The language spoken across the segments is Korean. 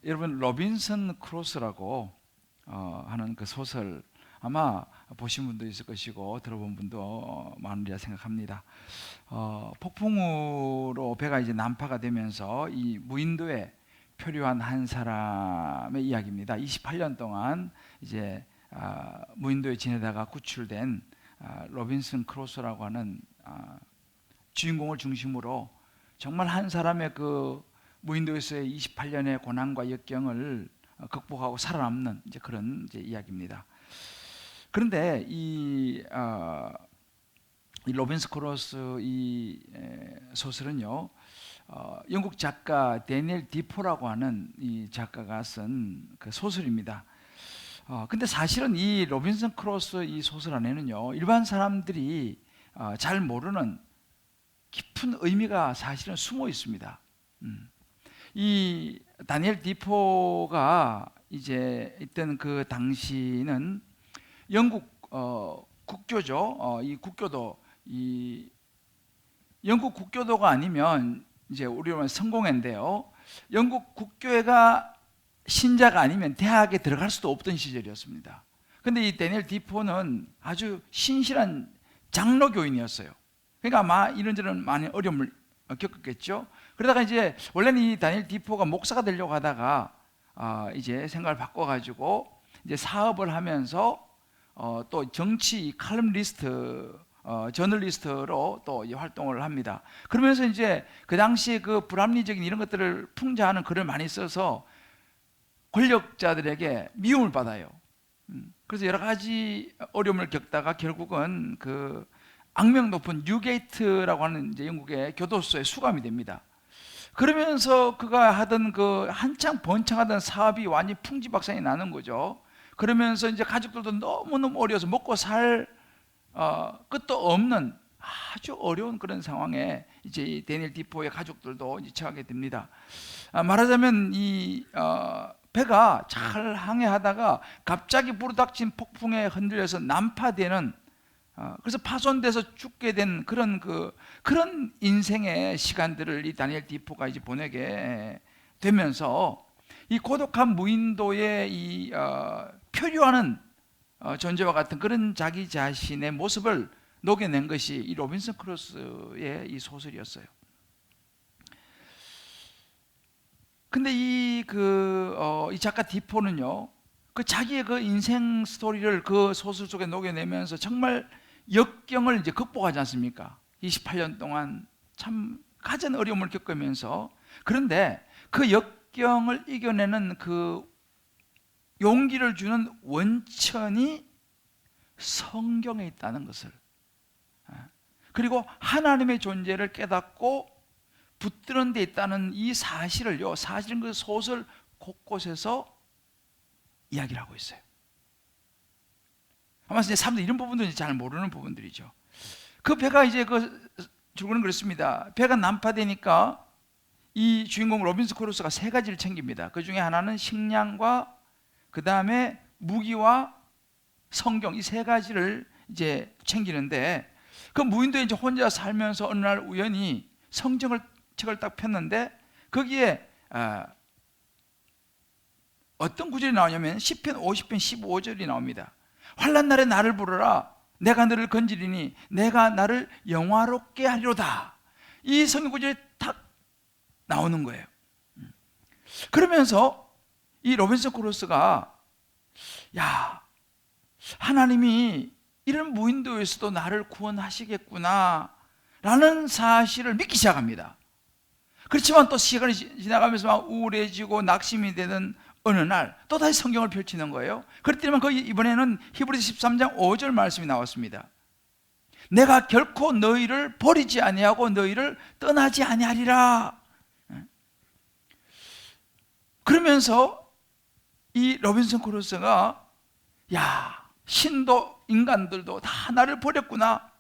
여러분 로빈슨 크루소라고 하는 그 소설 아마 보신 분도 있을 것이고 들어본 분도 많으리라 생각합니다. 폭풍우로 배가 이제 난파가 되면서 이 무인도에 표류한 한 사람의 이야기입니다. 28년 동안 이제 무인도에 지내다가 구출된 로빈슨 크루소라고 하는 주인공을 중심으로 정말 한 사람의 그 무인도에서의 28년의 고난과 역경을 극복하고 살아남는 이제 그런 이제 이야기입니다. 그런데 이 로빈슨 크루소 이 소설은요, 영국 작가 데니엘 디포라고 하는 이 작가가 쓴 그 소설입니다. 근데 사실은 이 로빈슨 크루소 이 소설 안에는요, 일반 사람들이 잘 모르는 깊은 의미가 사실은 숨어 있습니다. 이 다니엘 디포가 이제 있던 그 당시는 영국 국교죠. 이 국교도 이 영국 국교도가 아니면 이제 우리로 말하면 성공회인데요. 영국 국교회가 신자가 아니면 대학에 들어갈 수도 없던 시절이었습니다. 근데 이 데니엘 디포는 아주 신실한 장로교인이었어요. 그러니까 아마 이런저런 많은 어려움을 겪었겠죠. 그러다가 이제 원래는 이 다니엘 디포가 목사가 되려고 하다가 이제 생각을 바꿔가지고 이제 사업을 하면서 또 정치 칼럼니스트 저널리스트로 또 활동을 합니다. 그러면서 이제 그 당시에 그 불합리적인 이런 것들을 풍자하는 글을 많이 써서 권력자들에게 미움을 받아요. 그래서 여러 가지 어려움을 겪다가 결국은 그 악명 높은 뉴게이트라고 하는 이제 영국의 교도소에 수감이 됩니다. 그러면서 그가 하던 그 한창 번창하던 사업이 완전히 풍지박산이 나는 거죠. 그러면서 이제 가족들도 너무너무 어려워서 먹고 살 끝도 없는 아주 어려운 그런 상황에 이제 이 데니엘 디포의 가족들도 이제 처하게 됩니다. 말하자면 이 배가 잘 항해하다가 갑자기 불어닥친 폭풍에 흔들려서 난파되는 그래서 파손돼서 죽게 된 그런 인생의 시간들을 이 다니엘 디포가 이제 보내게 되면서 이 고독한 무인도에 이 표류하는 존재와 같은 그런 자기 자신의 모습을 녹여낸 것이 이 로빈슨 크루소의 이 소설이었어요. 근데 이 작가 디포는요, 그 자기의 그 인생 스토리를 그 소설 속에 녹여내면서 정말 역경을 이제 극복하지 않습니까? 28년 동안 참 가진 어려움을 겪으면서. 그런데 그 역경을 이겨내는 그 용기를 주는 원천이 성경에 있다는 것을, 그리고 하나님의 존재를 깨닫고 붙드는 데 있다는 이 사실을요, 사실은 그 소설 곳곳에서 이야기를 하고 있어요. 아마 이제 사람들 이런 부분들이 잘 모르는 부분들이죠. 그 배가 이제 줄거는 그렇습니다. 배가 난파되니까 이 주인공 로빈슨 크루소가 세 가지를 챙깁니다. 그 중에 하나는 식량과 그 다음에 무기와 성경, 이 세 가지를 이제 챙기는데, 그 무인도에 이제 혼자 살면서 어느 날 우연히 책을 딱 폈는데 거기에 어떤 구절이 나오냐면 시편 50편 15절이 나옵니다. 환난 날에 나를 부르라, 내가 너를 건지리니 내가 나를 영화롭게 하리로다. 이 성경 구절이 딱 나오는 거예요. 그러면서 이 로빈슨 크루소가 야, 하나님이 이런 무인도에서도 나를 구원하시겠구나 라는 사실을 믿기 시작합니다. 그렇지만 또 시간이 지나가면서 막 우울해지고 낙심이 되는 어느 날 또다시 성경을 펼치는 거예요. 그랬더니 이번에는 히브리서 13장 5절 말씀이 나왔습니다. 내가 결코 너희를 버리지 아니하고 너희를 떠나지 아니하리라. 그러면서 이 로빈슨 크루소가 야, 신도 인간들도 다 나를 버렸구나,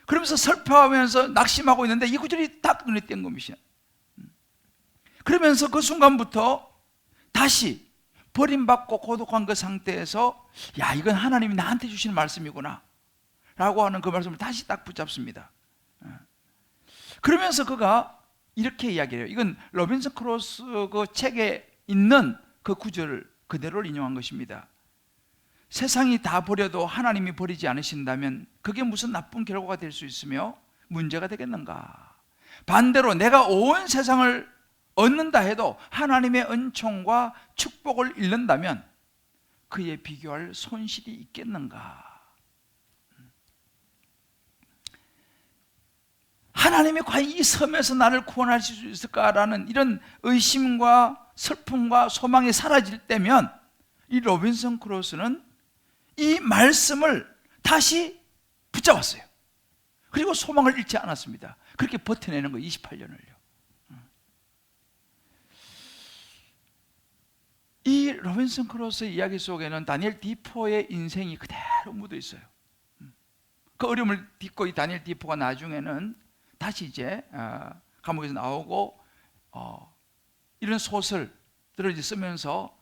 그러면서 슬퍼하면서 낙심하고 있는데 이 구절이 딱 눈에 띈 겁니다. 그러면서 그 순간부터 다시 버림받고 고독한 그 상태에서 야, 이건 하나님이 나한테 주시는 말씀이구나 라고 하는 그 말씀을 다시 딱 붙잡습니다. 그러면서 그가 이렇게 이야기해요. 이건 로빈슨 크루소 그 책에 있는 그 구절을 그대로 인용한 것입니다. 세상이 다 버려도 하나님이 버리지 않으신다면 그게 무슨 나쁜 결과가 될 수 있으며 문제가 되겠는가? 반대로 내가 온 세상을 얻는다 해도 하나님의 은총과 축복을 잃는다면 그에 비교할 손실이 있겠는가? 하나님이 과연 이 섬에서 나를 구원하실 수 있을까라는 이런 의심과 슬픔과 소망이 사라질 때면 이 로빈슨 크루소는 이 말씀을 다시 붙잡았어요. 그리고 소망을 잃지 않았습니다. 그렇게 버텨내는 거예요. 28년을요. 이 로빈슨 크루소의 이야기 속에는 다니엘 디포의 인생이 그대로 묻어 있어요. 그 어려움을 딛고 이 다니엘 디포가 나중에는 다시 이제 감옥에서 나오고 이런 소설들을 이제 쓰면서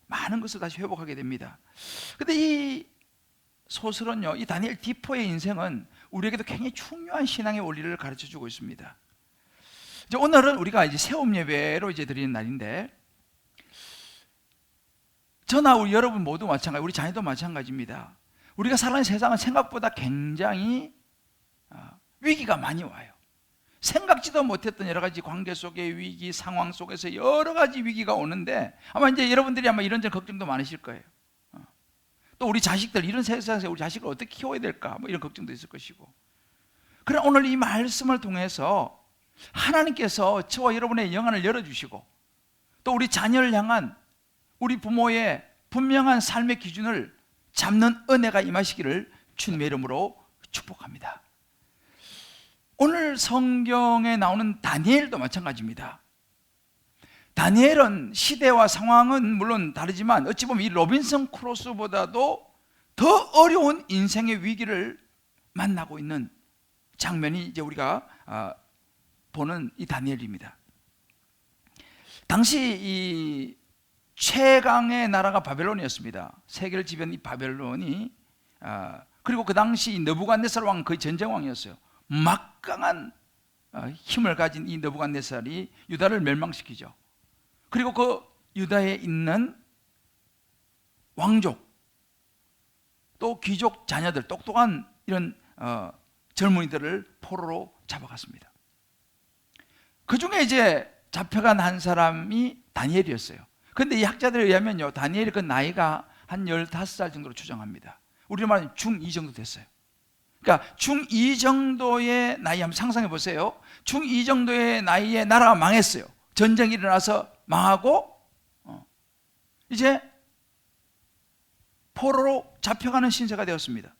많은 것을 다시 회복하게 됩니다. 근데 이 소설은요, 이 다니엘 디포의 인생은 우리에게도 굉장히 중요한 신앙의 원리를 가르쳐 주고 있습니다. 이제 오늘은 우리가 이제 세움 예배로 이제 드리는 날인데, 저나 우리 여러분 모두 마찬가지, 우리 자녀도 마찬가지입니다. 우리가 살아가는 세상은 생각보다 굉장히 위기가 많이 와요. 생각지도 못했던 여러 가지 관계 속의 위기, 상황 속에서 여러 가지 위기가 오는데, 아마 이제 여러분들이 아마 이런저런 걱정도 많으실 거예요. 또 우리 자식들, 이런 세상에서 우리 자식을 어떻게 키워야 될까, 뭐 이런 걱정도 있을 것이고. 그러나 오늘 이 말씀을 통해서 하나님께서 저와 여러분의 영안을 열어주시고, 또 우리 자녀를 향한 우리 부모의 분명한 삶의 기준을 잡는 은혜가 임하시기를 주님의 이름으로 축복합니다. 오늘 성경에 나오는 다니엘도 마찬가지입니다. 다니엘은 시대와 상황은 물론 다르지만 어찌 보면 이 로빈슨 크루소보다도 더 어려운 인생의 위기를 만나고 있는 장면이 이제 우리가 보는 이 다니엘입니다. 당시 이 최강의 나라가 바벨론이었습니다. 세계를 지배한 이 바벨론이, 그리고 그 당시 느부갓네살 왕은 거의 전쟁왕이었어요. 막강한 힘을 가진 이 느부갓네살이 유다를 멸망시키죠. 그리고 그 유다에 있는 왕족, 또 귀족 자녀들, 똑똑한 이런 젊은이들을 포로로 잡아갔습니다. 그 중에 이제 잡혀간 한 사람이 다니엘이었어요. 그런데 이 학자들에 의하면요, 다니엘의 그 나이가 한 15살 정도로 추정합니다. 우리로 말하면 중2 정도 됐어요. 그러니까 중2 정도의 나이, 한번 상상해 보세요. 중2 정도의 나이에 나라가 망했어요. 전쟁이 일어나서 망하고 이제 포로로 잡혀가는 신세가 되었습니다.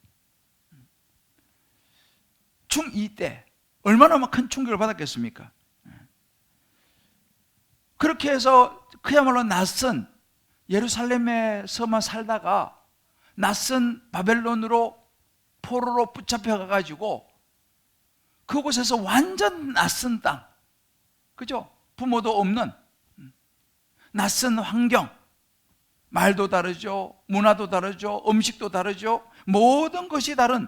중2 때 얼마나 큰 충격을 받았겠습니까? 그렇게 해서 그야말로 낯선 예루살렘에서만 살다가 낯선 바벨론으로 포로로 붙잡혀 가지고 그곳에서 완전 낯선 땅, 그죠? 부모도 없는 낯선 환경, 말도 다르죠, 문화도 다르죠, 음식도 다르죠, 모든 것이 다른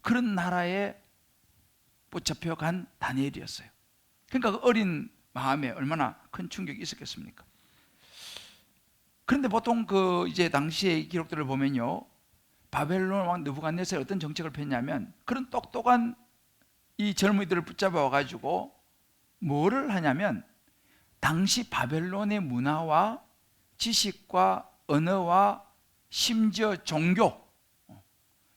그런 나라에 붙잡혀 간 다니엘이었어요. 그러니까 그 어린 마음에 얼마나 큰 충격이 있었겠습니까? 그런데 보통 그 이제 당시의 기록들을 보면요, 바벨론 왕 느부갓네살이 어떤 정책을 폈냐면, 그런 똑똑한 이 젊은이들을 붙잡아 와가지고 뭐를 하냐면, 당시 바벨론의 문화와 지식과 언어와 심지어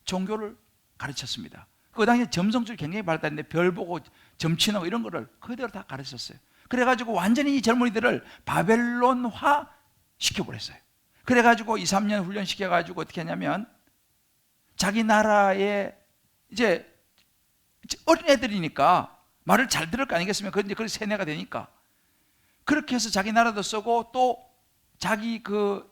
종교를 가르쳤습니다. 그 당시에 점성술이 굉장히 발달했는데 별 보고 점치는 이런 거를 그대로 다 가르쳤어요. 그래가지고 완전히 이 젊은이들을 바벨론화 시켜버렸어요. 그래가지고 2, 3년 훈련시켜가지고 어떻게 하냐면, 자기 나라에 이제 어린 애들이니까 말을 잘 들을 거 아니겠습니까? 그런데 그걸 세뇌가 되니까 그렇게 해서 자기 나라도 쓰고 또 자기 그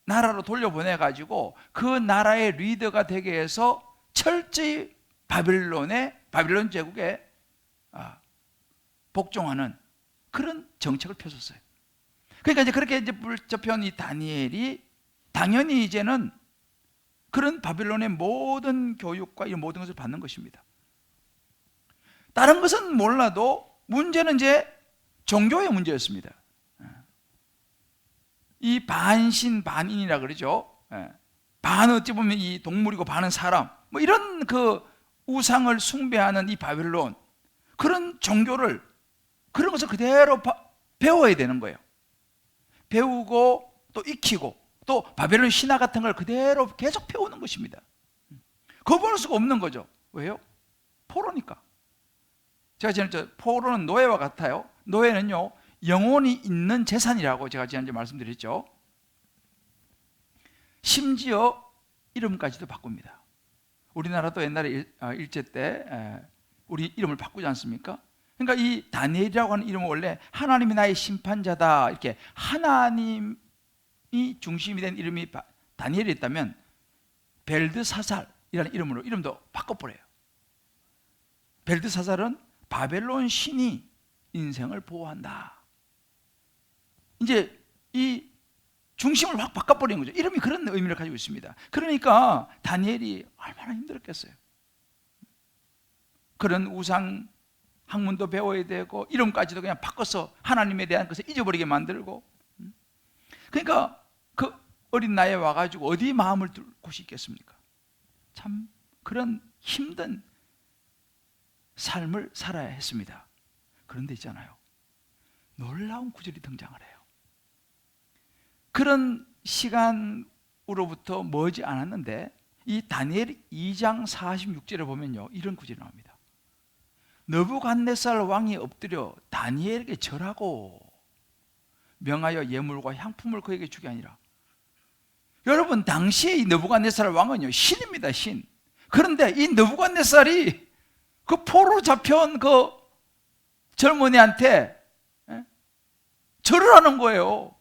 나라로 돌려보내가지고 그 나라의 리더가 되게 해서 철저히 바벨론 제국에 복종하는 그런 정책을 펴줬어요. 그러니까 이제 그렇게 이제 붙잡혀온 이 다니엘이 당연히 이제는 그런 바벨론의 모든 교육과 이 모든 것을 받는 것입니다. 다른 것은 몰라도 문제는 이제 종교의 문제였습니다. 이 반신 반인이라 그러죠. 반은 어찌 보면 이 동물이고 반은 사람, 뭐 이런 그 우상을 숭배하는 이 바벨론, 그런 종교를, 그런 것을 그대로 배워야 되는 거예요. 배우고 또 익히고 또 바벨론 신화 같은 걸 그대로 계속 배우는 것입니다. 거부할 수가 없는 거죠. 왜요? 포로니까. 제가 지난주에 포로는 노예와 같아요. 노예는요, 영혼이 있는 재산이라고 제가 지난주에 말씀드렸죠. 심지어 이름까지도 바꿉니다. 우리나라도 옛날에 일제 때 우리 이름을 바꾸지 않습니까? 그러니까 이 다니엘이라고 하는 이름은 원래 하나님이 나의 심판자다, 이렇게 하나님이 중심이 된 이름이 다니엘이었다면 벨드사살이라는 이름으로 이름도 바꿔버려요. 벨드사살은 바벨론 신이 인생을 보호한다. 이제 이 중심을 확 바꿔버린 거죠. 이름이 그런 의미를 가지고 있습니다. 그러니까 다니엘이 얼마나 힘들었겠어요. 그런 우상 학문도 배워야 되고 이름까지도 그냥 바꿔서 하나님에 대한 것을 잊어버리게 만들고, 그러니까 그 어린 나이에 와가지고 어디 마음을 둘 곳이 있겠습니까? 참 그런 힘든 삶을 살아야 했습니다. 그런데 있잖아요, 놀라운 구절이 등장을 해요. 그런 시간으로부터 머지 않았는데 이 다니엘 2장 46절에 보면요, 이런 구절이 나옵니다. 느부갓네살 왕이 엎드려 다니엘에게 절하고 명하여 예물과 향품을 그에게 주게 하니라. 여러분, 당시에 이 느부갓네살 왕은요, 신입니다, 신. 그런데 이 느부갓네살이 그 포로 잡혀온 그 젊은이한테 절을 하는 거예요.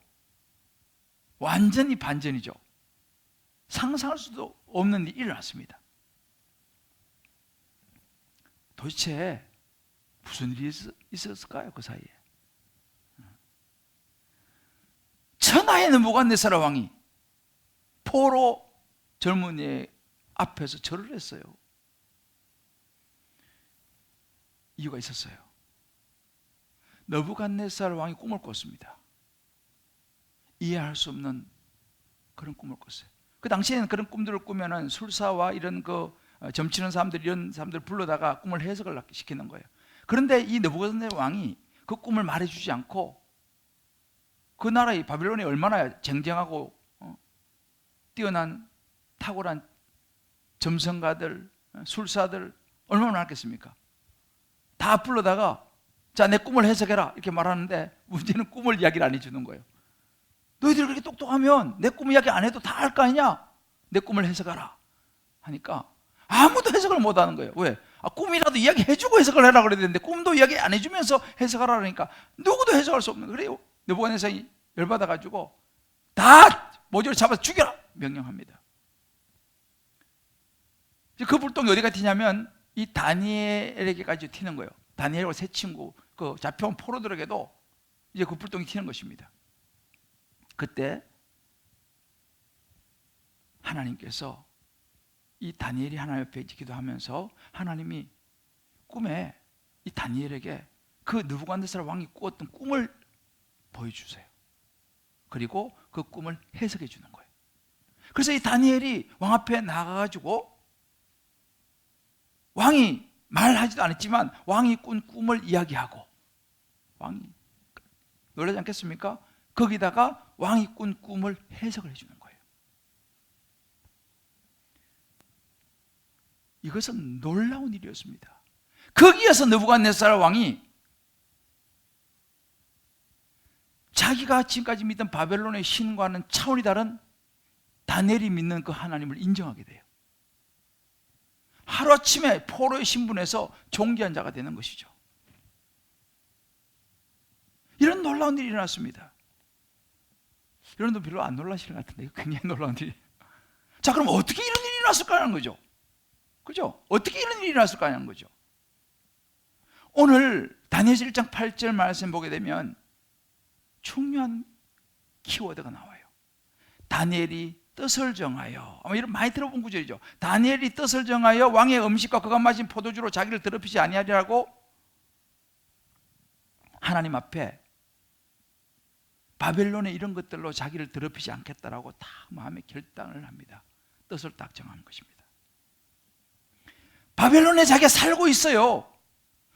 완전히 반전이죠. 상상할 수도 없는 일이 일어났습니다. 도대체 무슨 일이 있었을까요, 그 사이에? 천하의 느부갓네살 왕이 포로 젊은이 앞에서 절을 했어요. 이유가 있었어요. 느부갓네살 왕이 꿈을 꿨습니다. 이해할 수 없는 그런 꿈을 꿨어요. 그 당시에는 그런 꿈들을 꾸면은 술사와 이런 그 점치는 사람들, 이런 사람들 불러다가 꿈을 해석을 시키는 거예요. 그런데 이 느부갓네살 왕이 그 꿈을 말해주지 않고, 그 나라의 바벨론이 얼마나 쟁쟁하고 뛰어난 탁월한 점성가들, 술사들 얼마나 많겠습니까? 다 불러다가 자, 내 꿈을 해석해라 이렇게 말하는데, 문제는 꿈을 이야기를 안 해주는 거예요. 너희들이 그렇게 똑똑하면 내 꿈 이야기 안 해도 다 알 거 아니냐? 내 꿈을 해석하라 하니까 아무도 해석을 못 하는 거예요. 왜? 꿈이라도 이야기 해주고 해석을 해라 그래야 되는데 꿈도 이야기 안 해주면서 해석하라 그러니까 누구도 해석할 수 없는 거예요. 그래요, 느부갓네살이 열받아가지고 다 모조리 잡아서 죽여라 명령합니다. 그 불똥이 어디가 튀냐면 이 다니엘에게까지 튀는 거예요. 다니엘과 세 친구, 그 잡혀온 포로들에게도 이제 그 불똥이 튀는 것입니다. 그때 하나님께서 이 다니엘이 하나님 옆에 기도하면서 하나님이 꿈에 이 다니엘에게 그 느부갓네살 왕이 꾸었던 꿈을 보여주세요. 그리고 그 꿈을 해석해 주는 거예요. 그래서 이 다니엘이 왕 앞에 나가가지고, 왕이 말하지도 않았지만 왕이 꾼 꿈을 이야기하고, 왕이 놀라지 않겠습니까? 거기다가 왕이 꾼 꿈을 해석을 해주는 거예요. 이것은 놀라운 일이었습니다. 거기에서 느부갓네살 왕이 자기가 지금까지 믿던 바벨론의 신과는 차원이 다른 다니엘이 믿는 그 하나님을 인정하게 돼요. 하루아침에 포로의 신분에서 존귀한 자가 되는 것이죠. 이런 놀라운 일이 일어났습니다. 여러분도 별로 안 놀라시는 것 같은데 굉장히 놀라운 일이에요. 자, 그럼 어떻게 이런 일이 일어났을까 하는 거죠. 그죠? 어떻게 이런 일이 일어났을까 하는 거죠. 오늘 다니엘서 1장 8절 말씀 보게 되면 중요한 키워드가 나와요. 다니엘이 뜻을 정하여, 아마 이런 많이 들어본 구절이죠. 다니엘이 뜻을 정하여 왕의 음식과 그가 마신 포도주로 자기를 더럽히지 아니하리라고 하나님 앞에 바벨론의 이런 것들로 자기를 더럽히지 않겠다라고 다 마음의 결단을 합니다. 뜻을 딱 정한 것입니다. 바벨론에 자기가 살고 있어요.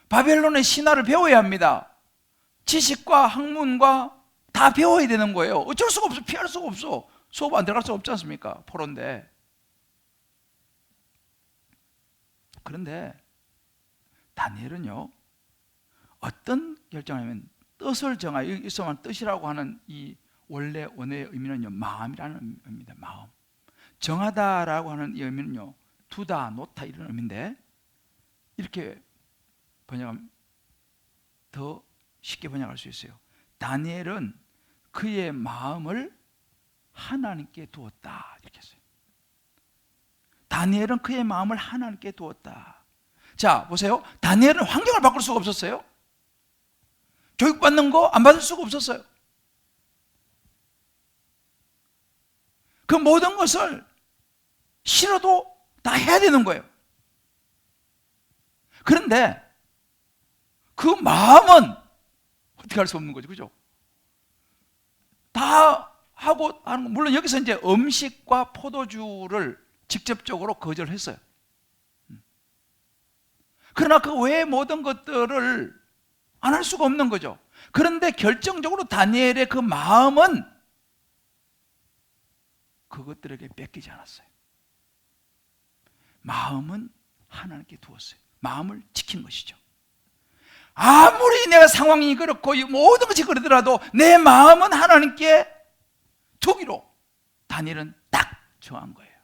바벨론의 신화를 배워야 합니다. 지식과 학문과 다 배워야 되는 거예요. 어쩔 수가 없어. 피할 수가 없어. 수업 안 들어갈 수 없지 않습니까? 포로인데. 그런데 다니엘은요, 어떤 결정을 하면 뜻을 정하, 여기서만 뜻이라고 하는 이 원래 원어의 의미는요, 마음이라는 의미입니다. 마음. 정하다라고 하는 이 의미는요, 두다, 놓다 이런 의미인데, 이렇게 번역하면 더 쉽게 번역할 수 있어요. 다니엘은 그의 마음을 하나님께 두었다, 이렇게 했어요. 다니엘은 그의 마음을 하나님께 두었다. 자, 보세요. 다니엘은 환경을 바꿀 수가 없었어요. 교육받는 거 안 받을 수가 없었어요. 그 모든 것을 싫어도 다 해야 되는 거예요. 그런데 그 마음은 어떻게 할 수 없는 거죠. 그죠? 다 하고 하는 거. 물론 여기서 이제 음식과 포도주를 직접적으로 거절했어요. 그러나 그 외의 모든 것들을 안 할 수가 없는 거죠. 그런데 결정적으로 다니엘의 그 마음은 그것들에게 뺏기지 않았어요. 마음은 하나님께 두었어요. 마음을 지킨 것이죠. 아무리 내가 상황이 그렇고 모든 것이 그러더라도 내 마음은 하나님께 두기로 다니엘은 딱 정한 거예요.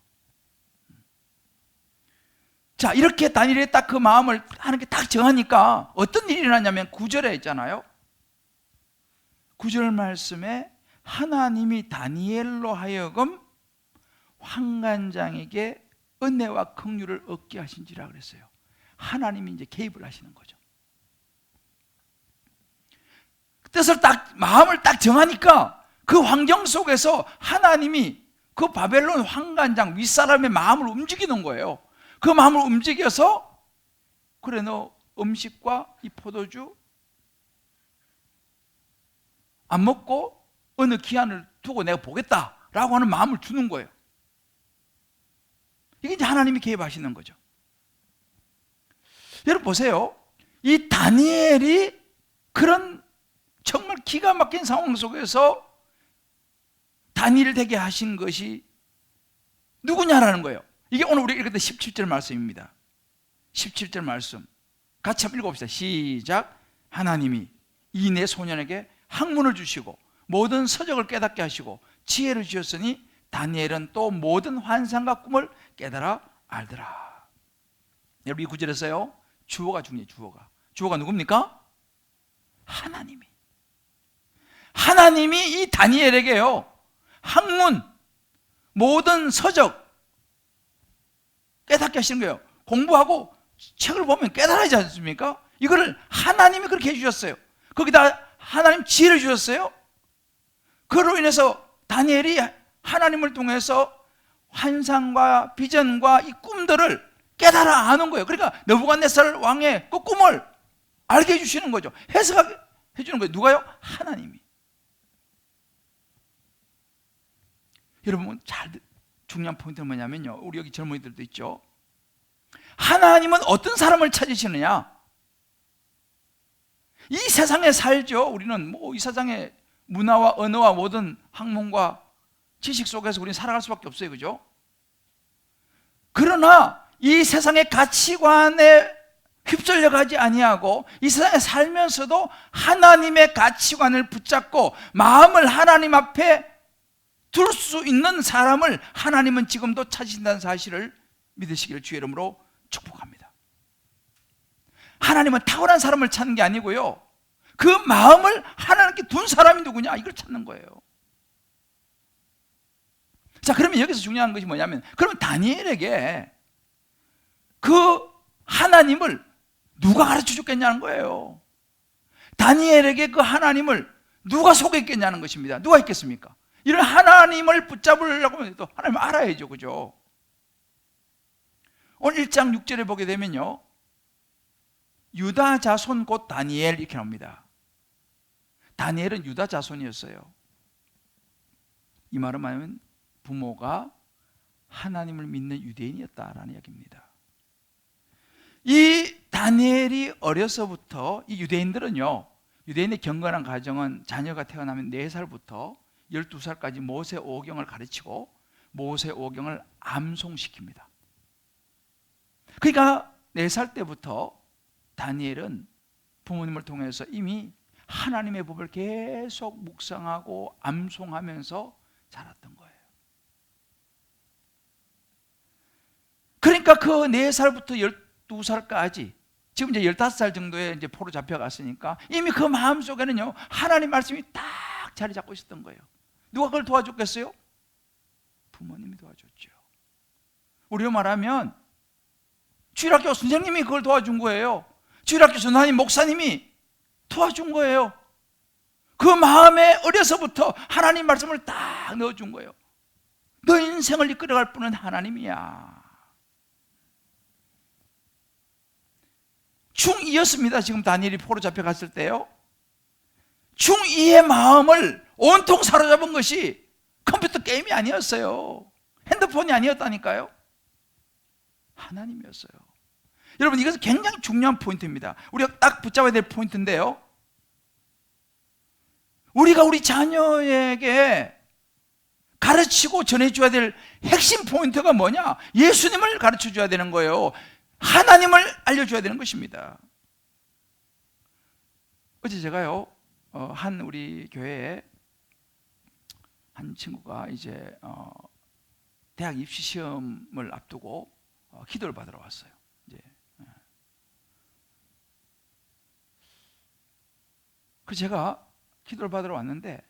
자, 이렇게 다니엘이 딱 그 마음을 하나님께 딱 정하니까 어떤 일이 일어나냐면 9절에 있잖아요. 9절 말씀에 하나님이 다니엘로 하여금 환관장에게 은혜와 긍휼을 얻게 하신지라 그랬어요. 하나님이 이제 개입을 하시는 거죠. 뜻을 딱, 마음을 딱 정하니까 그 환경 속에서 하나님이 그 바벨론 환관장 윗사람의 마음을 움직이는 거예요. 그 마음을 움직여서 그래, 너 음식과 이 포도주 안 먹고 어느 기한을 두고 내가 보겠다라고 하는 마음을 주는 거예요. 이게 이제 하나님이 개입하시는 거죠. 여러분 보세요. 이 다니엘이 그런 정말 기가 막힌 상황 속에서 다니엘을 되게 하신 것이 누구냐라는 거예요. 이게 오늘 우리 읽었던 17절 말씀입니다. 17절 말씀 같이 한번 읽어봅시다. 시작. 하나님이 이 내 소년에게 학문을 주시고 모든 서적을 깨닫게 하시고 지혜를 주셨으니 다니엘은 또 모든 환상과 꿈을 깨달아 알더라. 여러분 이 구절에서요, 주어가 중요해요. 주어가 누굽니까? 하나님이 이 다니엘에게요, 학문, 모든 서적 깨닫게 하시는 거예요. 공부하고 책을 보면 깨달아야지 않습니까? 이거를 하나님이 그렇게 해주셨어요. 거기다 하나님 지혜를 주셨어요. 그로 인해서 다니엘이 하나님을 통해서 환상과 비전과 이 꿈들을 깨달아 아는 거예요. 그러니까 느부갓네살 왕의 그 꿈을 알게 해주시는 거죠. 해석하게 해주는 거예요. 누가요? 하나님이. 여러분 중요한 포인트는 뭐냐면요, 우리 여기 젊은이들도 있죠. 하나님은 어떤 사람을 찾으시느냐? 이 세상에 살죠. 우리는 뭐 이 세상의 문화와 언어와 모든 학문과 지식 속에서 우리는 살아갈 수밖에 없어요. 그죠? 그러나 이 세상의 가치관에 휩쓸려 가지 아니하고 이 세상에 살면서도 하나님의 가치관을 붙잡고 마음을 하나님 앞에 둘 수 있는 사람을 하나님은 지금도 찾으신다는 사실을 믿으시기를 주의 이름으로 축복합니다. 하나님은 탁월한 사람을 찾는 게 아니고요, 그 마음을 하나님께 둔 사람이 누구냐, 이걸 찾는 거예요. 자, 그러면 여기서 중요한 것이 뭐냐면, 그러면 다니엘에게 그 하나님을 누가 가르쳐 줬겠냐는 거예요. 다니엘에게 그 하나님을 누가 소개했겠냐는 것입니다. 누가 있겠습니까? 이런 하나님을 붙잡으려고 하면 또 하나님을 알아야죠. 그죠? 오늘 1장 6절에 보게 되면요, 유다 자손 곧 다니엘 이렇게 나옵니다. 다니엘은 유다 자손이었어요. 이 말은 뭐냐면 부모가 하나님을 믿는 유대인이었다라는 이야기입니다. 이 다니엘이 어려서부터, 이 유대인들은요, 유대인의 경건한 가정은 자녀가 태어나면 4살부터 12살까지 모세 오경을 가르치고 모세 오경을 암송시킵니다. 그러니까 4살 때부터 다니엘은 부모님을 통해서 이미 하나님의 법을 계속 묵상하고 암송하면서 자랐던 거예요. 그러니까 그 4살부터 12살까지, 지금 이제 15살 정도에 이제 포로 잡혀갔으니까 이미 그 마음속에는요, 하나님 말씀이 딱 자리 잡고 있었던 거예요. 누가 그걸 도와줬겠어요? 부모님이 도와줬죠. 우리로 말하면 주일학교 선생님이 그걸 도와준 거예요. 주일학교 전도사님, 목사님이 도와준 거예요. 그 마음에 어려서부터 하나님 말씀을 딱 넣어준 거예요. 너 인생을 이끌어갈 분은 하나님이야. 중2였습니다. 지금 다니엘이 포로 잡혀갔을 때요. 중2의 마음을 온통 사로잡은 것이 컴퓨터 게임이 아니었어요. 핸드폰이 아니었다니까요. 하나님이었어요. 여러분, 이것은 굉장히 중요한 포인트입니다. 우리가 딱 붙잡아야 될 포인트인데요, 우리가 우리 자녀에게 가르치고 전해줘야 될 핵심 포인트가 뭐냐? 예수님을 가르쳐줘야 되는 거예요. 하나님을 알려줘야 되는 것입니다. 어제 제가요, 한 우리 교회에 한 친구가 이제 대학 입시 시험을 앞두고 기도를 받으러 왔어요. 이제 그 제가 기도를 받으러 왔는데,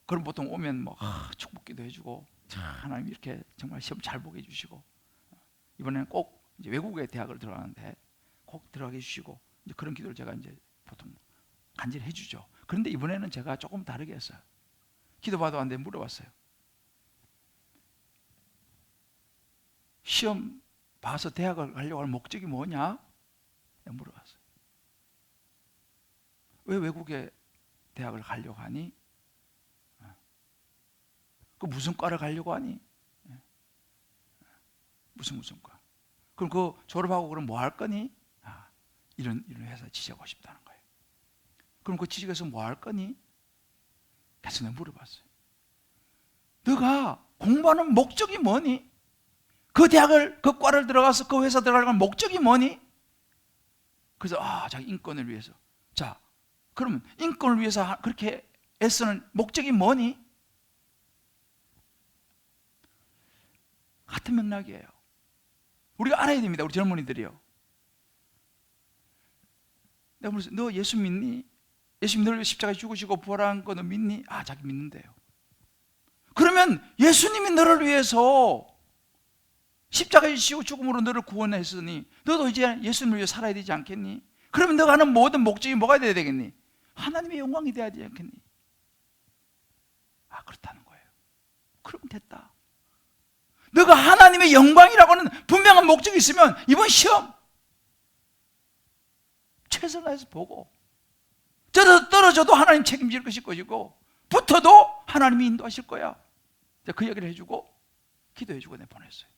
그럼 보통 오면 뭐 축복기도 해주고, 하나님 이렇게 정말 시험 잘 보게 해주시고, 이번에는 꼭 이제 외국의 대학을 들어가는데 꼭 들어가게 해주시고, 이제 그런 기도를 제가 이제 보통 간절히 해주죠. 그런데 이번에는 제가 조금 다르게 했어요. 기도 받아 왔는데 물어봤어요. 시험 봐서 대학을 가려고 하는 목적이 뭐냐? 물어봤어요. 왜 외국에 대학을 가려고 하니? 그 무슨 과를 가려고 하니? 무슨 과? 그럼 그 졸업하고 그럼 뭐 할 거니? 이런 회사 취직하고 싶다는 거예요. 그럼 그 취직해서 뭐 할 거니? 그래서 내가 물어봤어요. 너가 공부하는 목적이 뭐니? 그 대학을, 그 과를 들어가서 그 회사 들어가려는 목적이 뭐니? 그래서 자기 인권을 위해서. 자, 그러면 인권을 위해서 그렇게 애쓰는 목적이 뭐니? 같은 맥락이에요. 우리가 알아야 됩니다. 우리 젊은이들이요. 내가 물었어요. 너 예수 믿니? 예수님 너를 십자가에 죽으시고 부활한 거 너 믿니? 자기 믿는데요. 그러면 예수님이 너를 위해서 십자가에 지시고 죽음으로 너를 구원했으니 너도 이제 예수님을 위해 살아야 되지 않겠니? 그러면 너가 하는 모든 목적이 뭐가 돼야 되겠니? 하나님의 영광이 돼야 되지 않겠니? 그렇다는 거예요. 그럼 됐다. 너가 하나님의 영광이라고 하는 분명한 목적이 있으면 이번 시험 최선을 다해서 보고, 떨어져도 하나님 책임질 것일 것이고, 붙어도 하나님이 인도하실 거야. 그 얘기를 해주고 기도해주고 내보냈어요.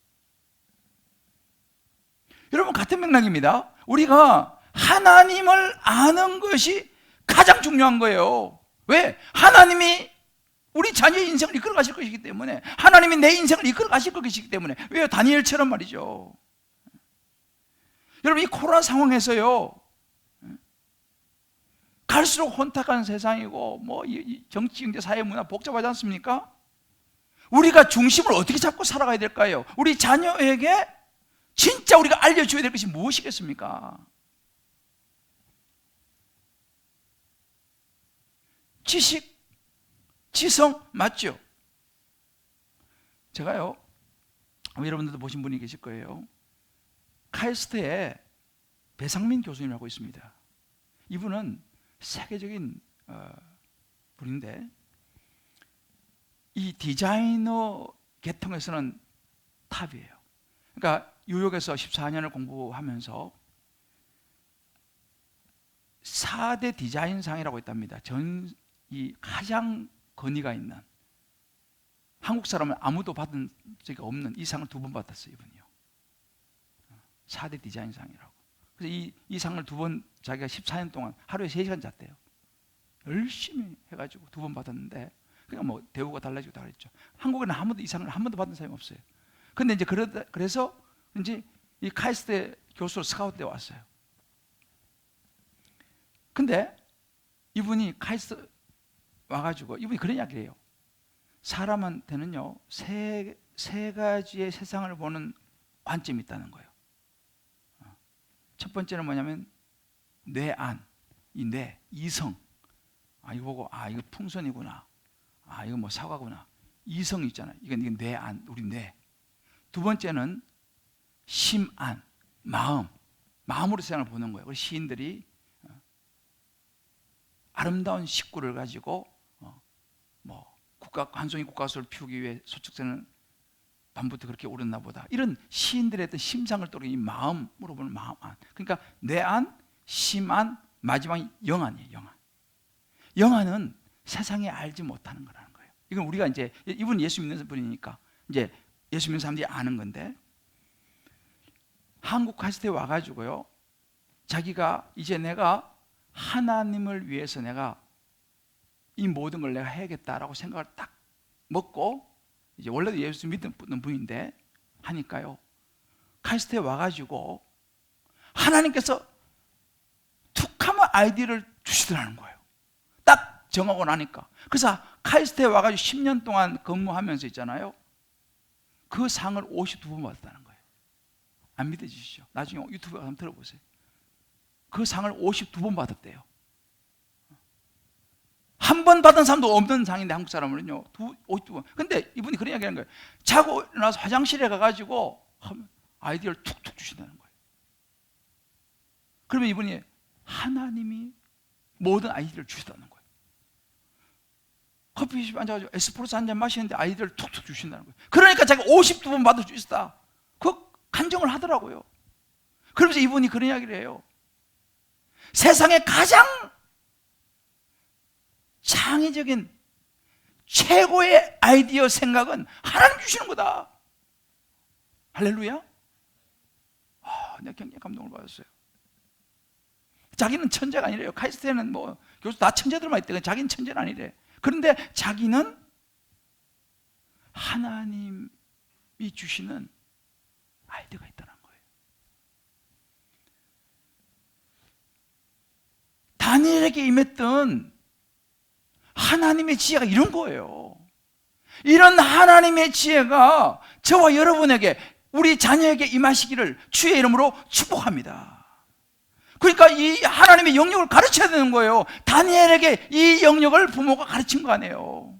여러분, 같은 맥락입니다. 우리가 하나님을 아는 것이 가장 중요한 거예요. 왜? 하나님이 우리 자녀의 인생을 이끌어 가실 것이기 때문에, 하나님이 내 인생을 이끌어 가실 것이기 때문에. 왜요? 다니엘처럼 말이죠. 여러분, 이 코로나 상황에서요, 갈수록 혼탁한 세상이고 뭐 정치, 경제, 사회, 문화 복잡하지 않습니까? 우리가 중심을 어떻게 잡고 살아가야 될까요? 우리 자녀에게 진짜 우리가 알려줘야 될 것이 무엇이겠습니까? 지식, 지성 맞죠? 제가요, 여러분들도 보신 분이 계실 거예요. 카이스트에 배상민 교수님이라고 있습니다. 이분은 세계적인 분인데, 이 디자이너 계통에서는 탑이에요. 그러니까 뉴욕에서 14년을 공부하면서 4대 디자인상이라고 있답니다. 가장 권위가 있는, 한국 사람은 아무도 받은 적이 없는 이 상을 2번 받았어요. 이분이요. 4대 디자인상이라고. 그래서 이 상을 2번 자기가 14년 동안 하루에 3시간 잤대요. 열심히 해가지고 2번 받았는데, 그러니까 뭐 대우가 달라지고 다 그랬죠. 한국에는 아무도 이 상을 한 번도 받은 사람이 없어요. 근데 이제 그래서 이제 이 카이스트 교수로 스카우트돼 왔어요. 근데 이분이 카이스트 와가지고 이분이 그런 이야기를 해요. 사람한테는요, 세 가지의 세상을 보는 관점이 있다는 거예요. 첫 번째는 뭐냐면 뇌안, 이 뇌, 이성. 이거 보고 이거 풍선이구나. 이거 뭐 사과구나. 이성 있잖아요. 이건 뇌안, 우리 뇌. 두 번째는 심안, 마음으로 세상을 보는 거예요. 우리 시인들이 아름다운 식구를 가지고 뭐 한 송이 국가수를 피우기 위해 소축새는 밤부터 그렇게 오렸나 보다. 이런 시인들의 어떤 심상을 떠오르는 이 마음으로 보는 마음안. 그러니까 뇌안, 심안, 마지막이 영안이에요. 영안은 세상에 알지 못하는 거라는 거예요. 이건 우리가 이제 이분 예수 믿는 분이니까 이제 예수 믿는 사람들이 아는 건데, 한국 카이스트에 와가지고요, 자기가 이제 내가 하나님을 위해서 내가 이 모든 걸 내가 해야겠다라고 생각을 딱 먹고, 이제 원래도 예수 믿는 분인데 하니까요, 카이스트에 와가지고 하나님께서 툭하면 아이디어를 주시더라는 거예요. 딱 정하고 나니까. 그래서 카이스트에 와가지고 10년 동안 근무하면서 있잖아요, 그 상을 52번 받았다는 거예요. 안 믿어지시죠? 나중에 유튜브에 한번 들어보세요. 그 상을 52번 받았대요. 한 번 받은 사람도 없는 상인데, 한국 사람은요 52번. 근데 이분이 그런 이야기 하는 거예요. 자고 일어나서 화장실에 가가지고 아이디어를 툭툭 주신다는 거예요. 그러면 이분이 하나님이 모든 아이디어를 주시다는 거예요. 커피숍 앉아가지고 에스프레소 한 잔 마시는데 아이디어를 툭툭 주신다는 거예요. 그러니까 자기가 52번 받을 수 있다, 그 간증을 하더라고요. 그러면서 이분이 그런 이야기를 해요. 세상에 가장 창의적인 최고의 아이디어 생각은 하나님 주시는 거다. 할렐루야. 내가 굉장히 감동을 받았어요. 자기는 천재가 아니래요. 카이스트에는 뭐 교수 다 천재들만 있대. 자기는 천재는 아니래. 그런데 자기는 하나님이 주시는 아이디어가 있다는 거예요. 다니엘에게 임했던 하나님의 지혜가 이런 거예요. 이런 하나님의 지혜가 저와 여러분에게, 우리 자녀에게 임하시기를 주의 이름으로 축복합니다. 그러니까 이 하나님의 영역을 가르쳐야 되는 거예요. 다니엘에게 이 영역을 부모가 가르친 거 아니에요.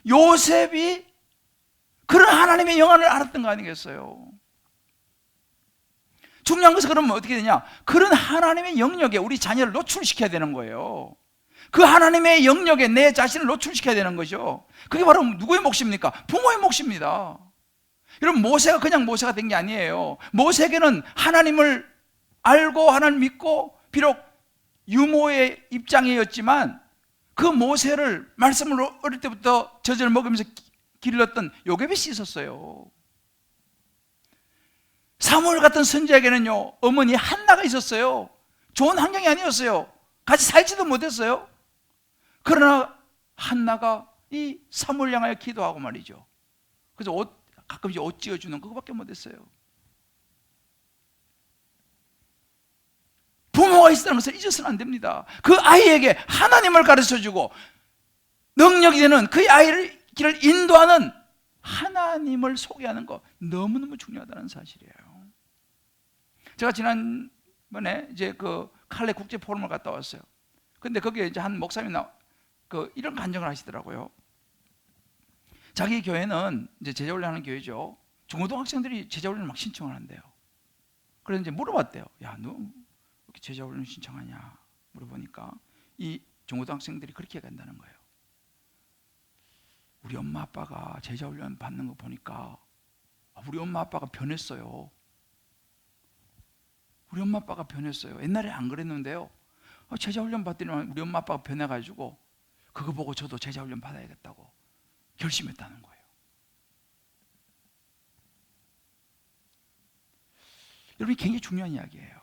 요셉이 그런 하나님의 영안을 알았던 거 아니겠어요? 중요한 것은 그러면 어떻게 되냐? 그런 하나님의 영역에 우리 자녀를 노출시켜야 되는 거예요. 그 하나님의 영역에 내 자신을 노출시켜야 되는 거죠. 그게 바로 누구의 몫입니까? 부모의 몫입니다. 여러분, 모세가 그냥 모세가 된 게 아니에요. 모세에게는 하나님을 알고 하나님을 믿고 비록 유모의 입장이었지만 그 모세를 말씀을 어릴 때부터 젖을 먹으면서 길렀던 요게벳이 있었어요. 사무엘 같은 선지자에게는요, 어머니 한나가 있었어요. 좋은 환경이 아니었어요. 같이 살지도 못했어요. 그러나 한나가 이 사무엘 향하여 기도하고 말이죠. 그래서 가끔씩 옷 찌어주는 그거밖에 못했어요. 부모가 있다는 것을 잊어서는 안 됩니다. 그 아이에게 하나님을 가르쳐주고 능력이 되는 그 아이를 길을 인도하는 하나님을 소개하는 거 너무너무 중요하다는 사실이에요. 제가 지난번에 이제 그 칼레 국제 포럼을 갔다 왔어요. 근데 거기에 이제 한 목사님이 이런 간증을 하시더라고요. 자기 교회는 이제 제자훈련하는 교회죠. 중고등학생들이 제자훈련을 막 신청을 한대요. 그래서 이제 물어봤대요. 야, 너 이렇게 제자훈련 신청하냐? 물어보니까 이 중고등학생들이 그렇게 간다는 거예요. 우리 엄마 아빠가 제자훈련 받는 거 보니까 우리 엄마 아빠가 변했어요. 우리 엄마 아빠가 변했어요. 옛날에 안 그랬는데요, 제자훈련 받더니 우리 엄마 아빠가 변해가지고 그거 보고 저도 제자훈련 받아야겠다고 결심했다는 거예요. 여러분, 굉장히 중요한 이야기예요.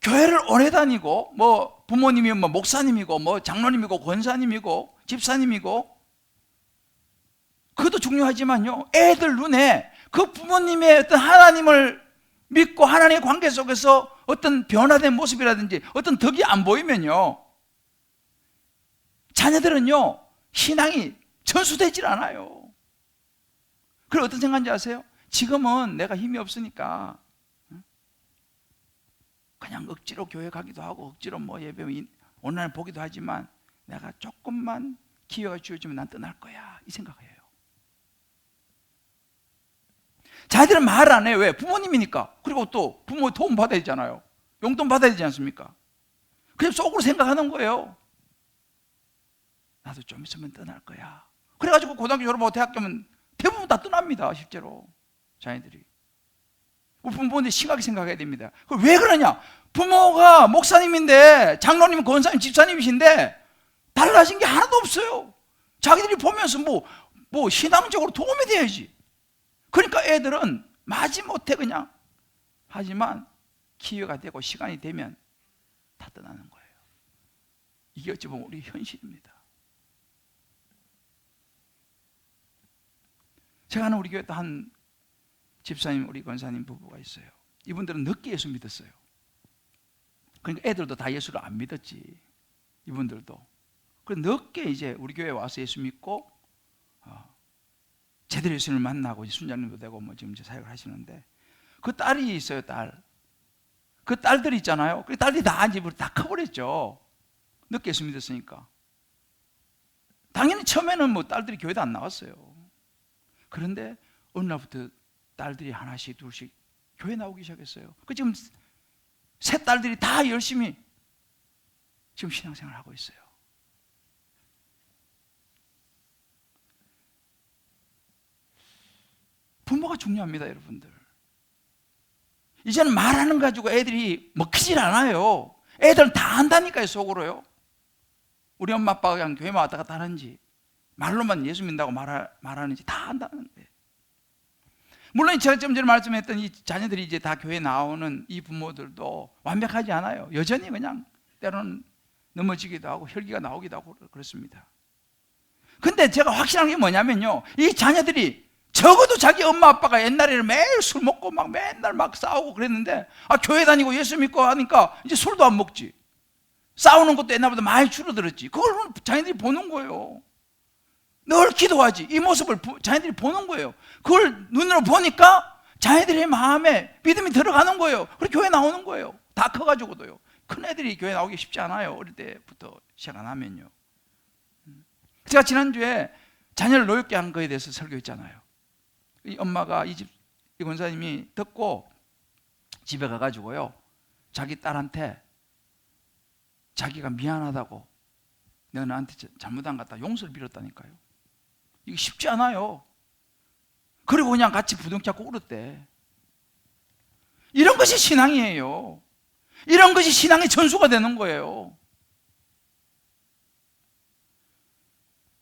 교회를 오래 다니고 뭐 부모님이 뭐 목사님이고 뭐 장로님이고 권사님이고 집사님이고 그것도 중요하지만요, 애들 눈에 그 부모님의 어떤 하나님을 믿고 하나님의 관계 속에서 어떤 변화된 모습이라든지 어떤 덕이 안 보이면요, 자녀들은요 신앙이 전수되질 않아요. 그리고 어떤 생각인지 아세요? 지금은 내가 힘이 없으니까 그냥 억지로 교회 가기도 하고 억지로 뭐 예배 온라인 보기도 하지만 내가 조금만 기회가 주어지면 난 떠날 거야, 이 생각해요. 자기들은 말 안 해요. 왜? 부모님이니까. 그리고 또 부모 도움 받아야 되잖아요. 용돈 받아야 되지 않습니까? 그냥 속으로 생각하는 거예요. 나도 좀 있으면 떠날 거야. 그래가지고 고등학교 졸업하고 대학교면 대부분 다 떠납니다, 실제로 자녀들이. 우리 부모님들 심하게 생각해야 됩니다. 왜 그러냐? 부모가 목사님인데 장로님, 권사님, 집사님이신데 달라진 게 하나도 없어요. 자기들이 보면서 뭐 신앙적으로 도움이 돼야지. 그러니까 애들은 마지못해 그냥 하지만 기회가 되고 시간이 되면 다 떠나는 거예요. 이게 어찌 보면 우리 현실입니다. 제가 아는 우리 교회도 한 집사님, 우리 권사님 부부가 있어요. 이분들은 늦게 예수 믿었어요. 그러니까 애들도 다 예수를 안 믿었지, 이분들도. 그래서 늦게 이제 우리 교회에 와서 예수 믿고 제대로 예수님을 만나고 순장님도 되고 뭐 지금 이제 사역을 하시는데, 그 딸이 있어요, 딸. 그 딸들이 있잖아요. 그 딸들이 다 집으로 다 커버렸죠. 늦게 예수 믿었으니까. 당연히 처음에는 뭐 딸들이 교회도 안 나왔어요. 그런데 어느 날부터 딸들이 하나씩 둘씩 교회 나오기 시작했어요. 그 지금 세 딸들이 다 열심히 지금 신앙생활을 하고 있어요. 부모가 중요합니다, 여러분들. 이제는 말하는 거 가지고 애들이 먹히질 않아요. 애들은 다 안다니까요, 속으로요. 우리 엄마 아빠가 그냥 교회만 왔다 갔다 하는지, 말로만 예수 믿는다고 말하는지 다 안다는 거예요. 물론 제가 좀 전에 말씀했던 이 자녀들이 이제 다 교회 나오는 이 부모들도 완벽하지 않아요. 여전히 그냥 때로는 넘어지기도 하고 혈기가 나오기도 하고 그렇습니다. 근데 제가 확실한 게 뭐냐면요, 이 자녀들이 적어도 자기 엄마 아빠가 옛날에는 매일 술 먹고 막 맨날 막 싸우고 그랬는데, 교회 다니고 예수 믿고 하니까 이제 술도 안 먹지. 싸우는 것도 옛날보다 많이 줄어들었지. 그걸 자녀들이 보는 거예요. 늘 기도하지. 이 모습을 자녀들이 보는 거예요. 그걸 눈으로 보니까 자녀들의 마음에 믿음이 들어가는 거예요. 그리고 교회 나오는 거예요. 다 커가지고도요. 큰 애들이 교회 나오기 쉽지 않아요. 어릴 때부터 시작 안 하면요. 제가 지난주에 자녀를 노역게 한 거에 대해서 설교했잖아요. 이 엄마가 이 권사님이 듣고 집에 가가지고요, 자기 딸한테 자기가 미안하다고, 내가 너한테 잘못한 것 같다, 용서를 빌었다니까요. 이게 쉽지 않아요. 그리고 그냥 같이 부둥 잡고 울었대. 이런 것이 신앙이에요. 이런 것이 신앙의 전수가 되는 거예요.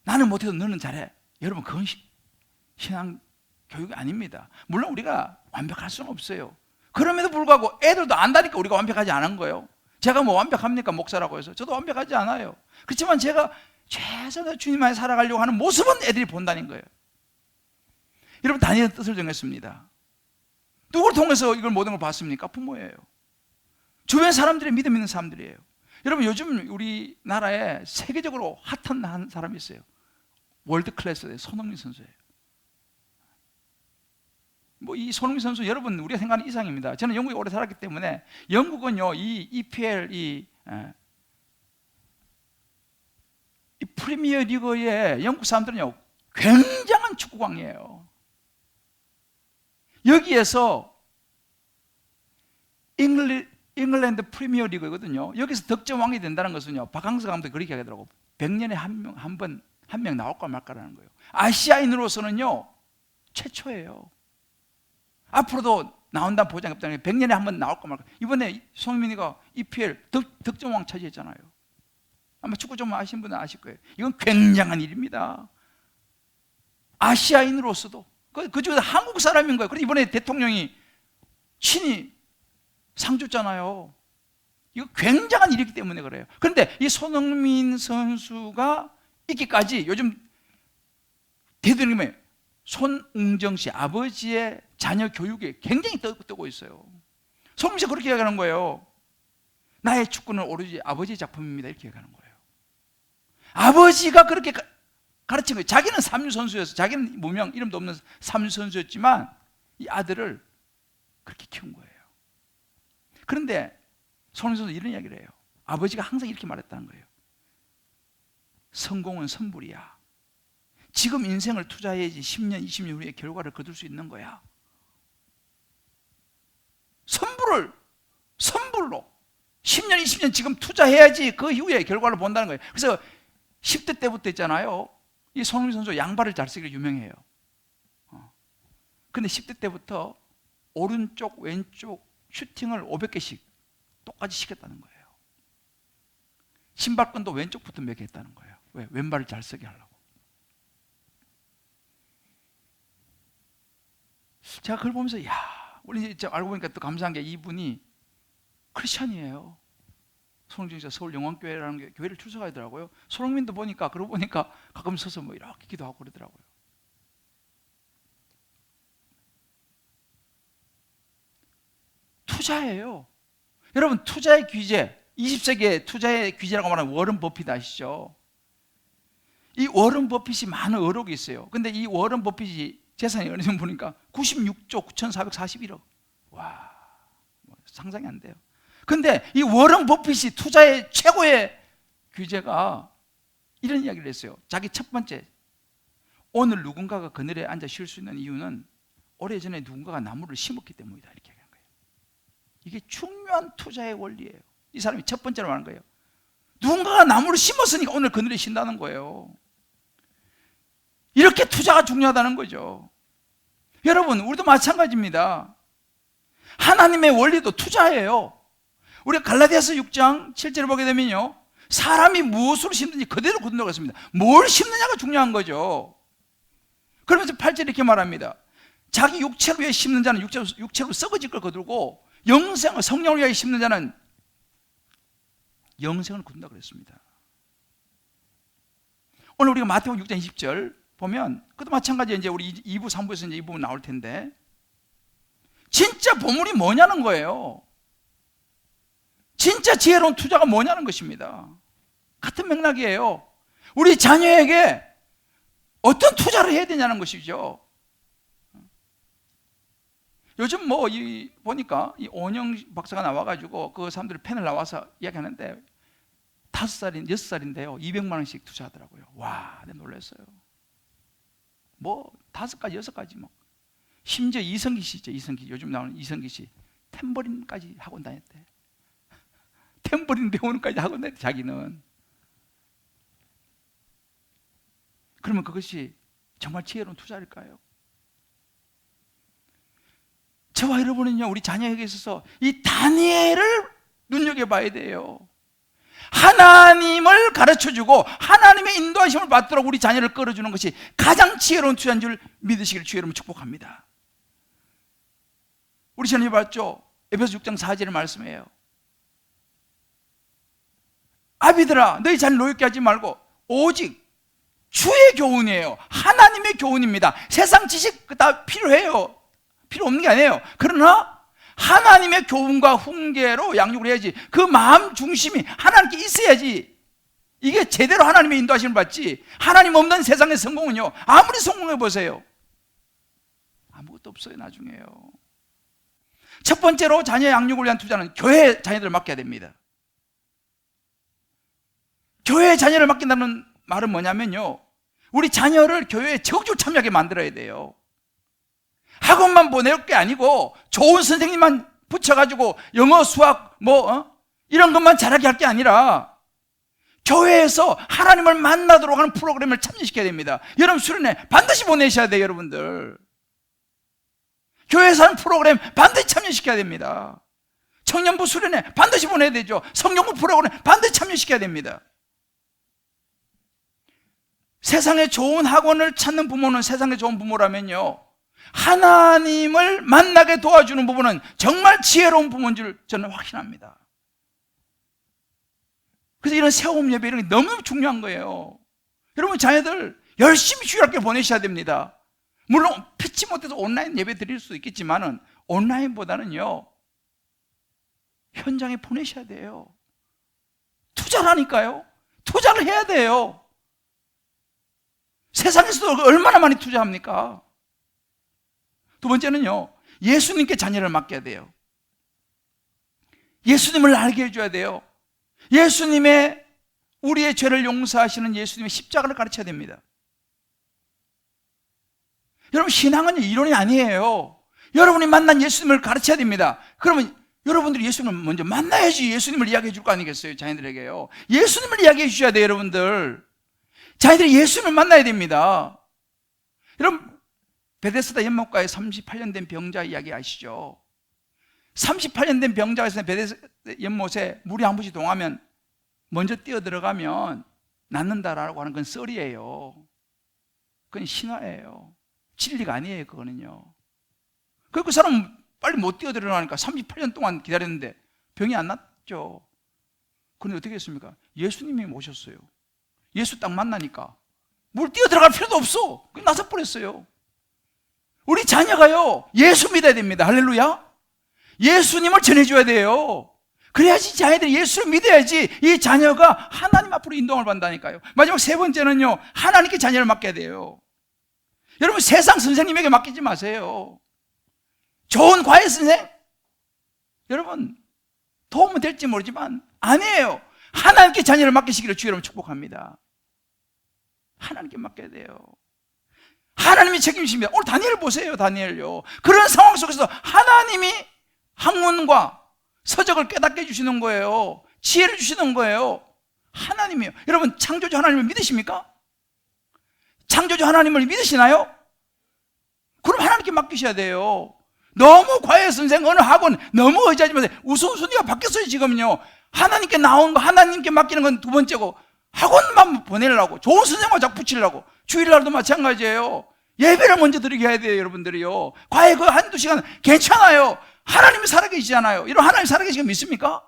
나는 못해도 너는 잘해. 여러분, 그건 신앙 교육이 아닙니다. 물론 우리가 완벽할 수는 없어요. 그럼에도 불구하고 애들도 안다니까 우리가 완벽하지 않은 거예요. 제가 뭐 완벽합니까? 목사라고 해서. 저도 완벽하지 않아요. 그렇지만 제가 최선의 주님 안에 살아가려고 하는 모습은 애들이 본다는 거예요. 여러분, 다니엘은 뜻을 정했습니다. 누구를 통해서 이걸 모든 걸 봤습니까? 부모예요. 주변 사람들이 믿음 있는 사람들이에요. 여러분, 요즘 우리나라에 세계적으로 핫한 한 사람이 있어요. 월드 클래스의 손흥민 선수예요. 뭐 이 손흥민 선수, 여러분 우리가 생각하는 이상입니다. 저는 영국에 오래 살았기 때문에, 영국은요 이 EPL 이 프리미어 리그의 영국 사람들은요 굉장한 축구광이에요. 여기에서 잉글랜드 프리미어 리그거든요. 여기서 득점왕이 된다는 것은요, 박항서 감독이 그렇게 하더라고. 100년에 한 명 나올까 말까라는 거예요. 아시아인으로서는요 최초예요. 앞으로도 나온다는 보장이 없다는 게 100년에 한 번 나올까 말까. 이번에 손흥민이가 EPL 득점왕 차지했잖아요. 아마 축구 좀 아시는 분은 아실 거예요. 이건 굉장한 일입니다. 아시아인으로서도 그중에서 한국 사람인 거예요. 그래서 이번에 대통령이 친히 상 줬잖아요. 이거 굉장한 일이기 때문에 그래요. 그런데 이 손흥민 선수가 있기까지 요즘 대통령이 손웅정 씨 아버지의 자녀 교육에 굉장히 뜨고 있어요. 손흥민 씨가 그렇게 얘기하는 거예요. 나의 축구는 오로지 아버지의 작품입니다. 이렇게 얘기하는 거예요. 아버지가 그렇게 가르친 거예요. 자기는 삼류 선수였어. 자기는 무명, 이름도 없는 삼류 선수였지만 이 아들을 그렇게 키운 거예요. 그런데 손흥민 선수 이런 이야기를 해요. 아버지가 항상 이렇게 말했다는 거예요. 성공은 선불이야. 지금 인생을 투자해야지 10년, 20년 후에 결과를 거둘 수 있는 거야. 선불로 10년, 20년 지금 투자해야지 그 이후에 결과를 본다는 거예요. 그래서 10대 때부터 있잖아요. 이 손흥민 선수 양발을 잘 쓰기로 유명해요. 근데 10대 때부터 오른쪽, 왼쪽 슈팅을 500개씩 똑같이 시켰다는 거예요. 신발끈도 왼쪽부터 몇 개 했다는 거예요. 왜? 왼발을 잘 쓰게 하려고. 제가 그걸 보면서 우리 이제 알고 보니까 또 감사한 게 이분이 크리스찬이에요. 손흥민 씨가 서울 영광교회라는 교회를 출석하더라고요. 손흥민도 보니까 그러고 보니까 가끔 서서 뭐 이렇게 기도하고 그러더라고요. 투자예요. 여러분, 투자의 귀재, 20세기의 투자의 귀재라고 말하는 워런 버핏 아시죠? 이 워런 버핏이 많은 어록이 있어요. 근데 이 워런 버핏이 재산이 어느 정도 보니까 96조 9,441억. 와, 상상이 안 돼요. 근데 이 워런 버핏이 투자의 최고의 귀재가 이런 이야기를 했어요. 자기 첫 번째, 오늘 누군가가 그늘에 앉아 쉴 수 있는 이유는 오래전에 누군가가 나무를 심었기 때문이다. 이렇게 얘기한 거예요. 이게 중요한 투자의 원리예요. 이 사람이 첫 번째로 말한 거예요. 누군가가 나무를 심었으니까 오늘 그늘에 쉰다는 거예요. 이렇게 투자가 중요하다는 거죠. 여러분, 우리도 마찬가지입니다. 하나님의 원리도 투자예요. 우리가 갈라디아서 6장 7절을 보게 되면요, 사람이 무엇으로 심든지 그대로 거둔다고 했습니다. 뭘 심느냐가 중요한 거죠. 그러면서 8절에 이렇게 말합니다. 자기 육체를 위해 심는 자는 육체로 썩어질 걸 거두고 성령을 위해 심는 자는 영생을 거둔다 그랬습니다. 오늘 우리가 마태복음 6장 20절 보면 그것도 마찬가지예요. 이제 우리 2부, 3부에서 이제 이 부분 나올 텐데 진짜 보물이 뭐냐는 거예요. 진짜 지혜로운 투자가 뭐냐는 것입니다. 같은 맥락이에요. 우리 자녀에게 어떤 투자를 해야 되냐는 것이죠. 요즘 보니까 이 오은영 박사가 나와가지고 그 사람들이 패널 나와서 이야기하는데 5살인 6살인데요 200만 원씩 투자하더라고요. 와, 내가 놀랐어요. 5가지 6가지 심지어 이성기 씨 있죠. 이성기, 요즘 나오는 이성기 씨 탬버린까지 학원 다녔대. 탬버린 배우는까지 학원 다녔대. 자기는. 그러면 그것이 정말 지혜로운 투자일까요? 저와 여러분은요, 우리 자녀에게 있어서 이 다니엘을 눈여겨봐야 돼요. 하나님을 가르쳐주고 하나님의 인도하심을 받도록 우리 자녀를 끌어주는 것이 가장 지혜로운 투자인 줄 믿으시기를 주의 이름으로 축복합니다. 우리 전에 봤죠? 에베소 6장 4절의 말씀이에요. 아비들아, 너희 자녀를 노엽게 하지 말고 오직 주의 교훈이에요. 하나님의 교훈입니다. 세상 지식 다 필요해요. 필요 없는 게 아니에요. 그러나 하나님의 교훈과 훈계로 양육을 해야지. 그 마음 중심이 하나님께 있어야지. 이게 제대로 하나님의 인도하심을 받지. 하나님 없는 세상의 성공은요, 아무리 성공해 보세요, 아무것도 없어요. 나중에요. 첫 번째로 자녀의 양육을 위한 투자는 교회 자녀들을 맡겨야 됩니다. 교회에 자녀를 맡긴다는 말은 뭐냐면요, 우리 자녀를 교회에 적극적으로 참여하게 만들어야 돼요. 학원만 보낼 게 아니고 좋은 선생님만 붙여가지고 영어, 수학 이런 것만 잘하게 할 게 아니라 교회에서 하나님을 만나도록 하는 프로그램을 참여시켜야 됩니다. 여러분 수련회 반드시 보내셔야 돼요. 여러분들 교회에서 하는 프로그램 반드시 참여시켜야 됩니다. 청년부 수련회 반드시 보내야 되죠. 성경부 프로그램 반드시 참여시켜야 됩니다. 세상에 좋은 학원을 찾는 부모는 세상에 좋은 부모라면요, 하나님을 만나게 도와주는 부분은 정말 지혜로운 부모인 줄 저는 확신합니다. 그래서 이런 새로운 예배 이런 게 너무너무 중요한 거예요. 여러분 자녀들 열심히 주일학교 보내셔야 됩니다. 물론 피치 못해서 온라인 예배 드릴 수도 있겠지만은 온라인보다는요 현장에 보내셔야 돼요. 투자라니까요. 투자를 해야 돼요. 세상에서도 얼마나 많이 투자합니까? 두 번째는요, 예수님께 자녀를 맡겨야 돼요. 예수님을 알게 해줘야 돼요. 예수님의, 우리의 죄를 용서하시는 예수님의 십자가를 가르쳐야 됩니다. 여러분 신앙은 이론이 아니에요. 여러분이 만난 예수님을 가르쳐야 됩니다. 그러면 여러분들이 예수님을 먼저 만나야지 예수님을 이야기해 줄 거 아니겠어요? 자녀들에게요. 예수님을 이야기해 주셔야 돼요. 여러분들 자녀들이 예수님을 만나야 됩니다. 여러분 베데스다 연못가에 38년 된 병자 이야기 아시죠? 38년 된 병자가 있으면 베데스다 연못에 물이 한 번씩 동하면 먼저 뛰어 들어가면 낫는다라고 하는 건 썰이에요. 그건 신화예요. 진리가 아니에요. 그거는요. 그 사람은 빨리 못 뛰어 들어가니까 38년 동안 기다렸는데 병이 안 낫죠. 그런데 어떻게 했습니까? 예수님이 모셨어요. 예수 딱 만나니까 물 뛰어 들어갈 필요도 없어. 그냥 나서 버렸어요. 우리 자녀가요 예수 믿어야 됩니다. 할렐루야. 예수님을 전해줘야 돼요. 그래야지 자녀들이 예수를 믿어야지 이 자녀가 하나님 앞으로 인도함을 받는다니까요. 마지막 세 번째는요, 하나님께 자녀를 맡겨야 돼요. 여러분 세상 선생님에게 맡기지 마세요. 좋은 과외 선생? 여러분 도움은 될지 모르지만 아니에요. 하나님께 자녀를 맡기시기를 주여 여러분 축복합니다. 하나님께 맡겨야 돼요. 하나님이 책임지십니다. 오늘 다니엘 보세요. 다니엘요. 그런 상황 속에서 하나님이 학문과 서적을 깨닫게 해주시는 거예요. 지혜를 주시는 거예요. 하나님이요. 여러분 창조주 하나님을 믿으십니까? 창조주 하나님을 믿으시나요? 그럼 하나님께 맡기셔야 돼요. 너무 과외 선생 어느 학원 너무 의지하지 마세요. 우선순위가 바뀌었어요. 지금요 하나님께 나온 거 하나님께 맡기는 건 두 번째고 학원만 보내려고 좋은 선생만 자꾸 붙이려고 주일날도 마찬가지예요. 예배를 먼저 드리게 해야 돼요. 여러분들이요 과외 그 한두 시간 괜찮아요. 하나님이 살아계시잖아요. 이런 하나님 살아계시는 거 믿습니까?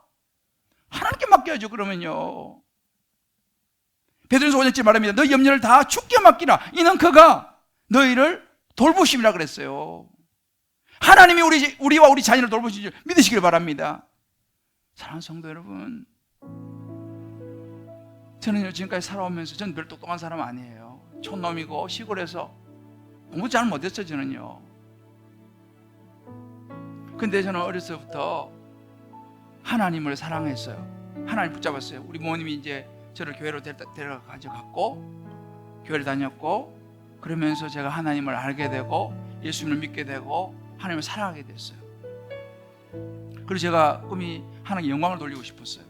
하나님께 맡겨야죠. 그러면요 베드로전서 5장쯤 말합니다. 너희 염려를 다 주께 맡기라. 이는 그가 너희를 돌보심이라 그랬어요. 하나님이 우리와 우리 자녀를 돌보신 줄 믿으시길 바랍니다. 사랑하는 성도 여러분, 저는요 지금까지 살아오면서 저는 별 똑똑한 사람 아니에요. 촌놈이고 시골에서 공부 잘 못했어요. 저는요. 근데 저는 어려서부터 하나님을 사랑했어요. 하나님 붙잡았어요. 우리 부모님이 이제 저를 교회로 데려가져갔고 교회를 다녔고 그러면서 제가 하나님을 알게 되고 예수님을 믿게 되고 하나님을 사랑하게 됐어요. 그래서 제가 꿈이 하나님께 영광을 돌리고 싶었어요.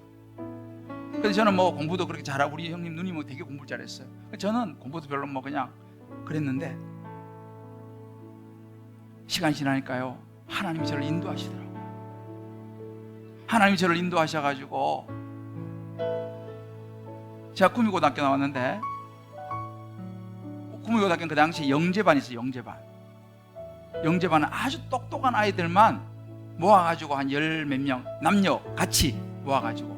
근데 저는 뭐 공부도 그렇게 잘하고 우리 형님 누님 뭐 되게 공부를 잘했어요. 저는 공부도 별로 뭐 그냥 그랬는데 시간이 지나니까요 하나님이 저를 인도하시더라고요. 하나님이 저를 인도하셔가지고 제가 구미고등학교 나왔는데 구미고등학교는 그 당시 영재반이 있어요. 영재반은 아주 똑똑한 아이들만 모아가지고 한 열 몇 명 남녀 같이 모아가지고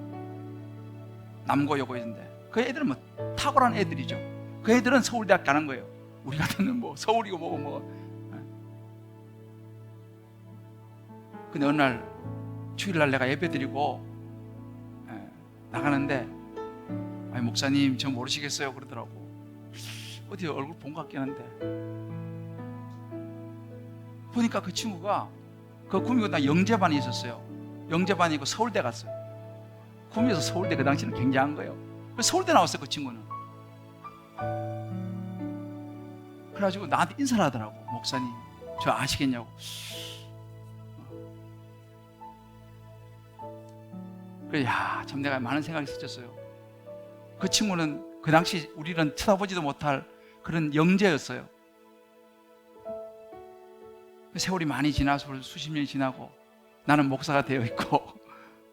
남고 여고였는데 그 애들은 뭐 탁월한 애들이죠. 그 애들은 서울대학 가는 거예요. 우리 같은 뭐 서울이고 뭐고 근데 어느 날 주일날 내가 예배드리고 나가는데 아니 목사님 저 모르시겠어요 그러더라고. 어디 얼굴 본 것 같긴 한데 보니까 그 친구가 그 구미고등학교 영재반에 있었어요. 영재반이고 서울대 갔어요. 구미에서 서울대 그 당시는 굉장한 거예요. 서울대 나왔어요. 그 친구는. 그래가지고 나한테 인사를 하더라고. 목사님 저 아시겠냐고. 그래 참 내가 많은 생각이 있었어요. 그 친구는 그 당시 우리는 쳐다보지도 못할 그런 영재였어요. 세월이 많이 지나서 벌써 수십 년이 지나고 나는 목사가 되어 있고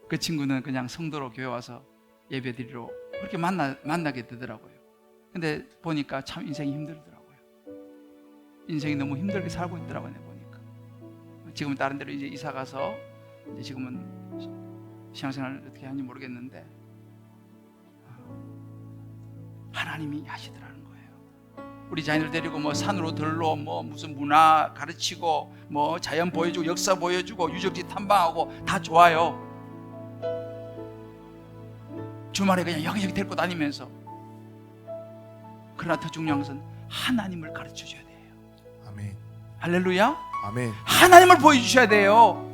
그 친구는 그냥 성도로 교회 와서 예배드리러 그렇게 만나게 되더라고요. 근데 보니까 참 인생이 힘들더라고요. 인생이 너무 힘들게 살고 있더라고요. 보니까 지금은 다른 데로 이제 이사 가서 이제 지금은 신앙생활을 어떻게 하는지 모르겠는데 하나님이 하시더라는 거예요. 우리 자녀들 데리고 뭐 산으로 들러 뭐 무슨 문화 가르치고 뭐 자연 보여주고 역사 보여주고 유적지 탐방하고 다 좋아요. 주말에 그냥 여기저기 데리고 다니면서. 그러나 더 중요한 것은 하나님을 가르쳐 줘야 돼요. 아멘. 할렐루야. 아멘. 하나님을 보여주셔야 돼요.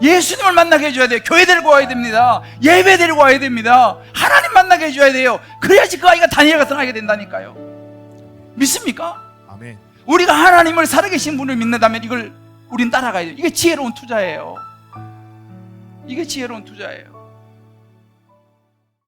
예수님을 만나게 해줘야 돼요. 교회 데리고 와야 됩니다. 예배 데리고 와야 됩니다. 하나님 만나게 해줘야 돼요. 그래야지 그 아이가 다니엘 같은 아이가 된다니까요. 믿습니까? 아멘. 우리가 하나님을 살아계신 분을 믿는다면 이걸 우린 따라가야 돼요. 이게 지혜로운 투자예요. 이게 지혜로운 투자예요.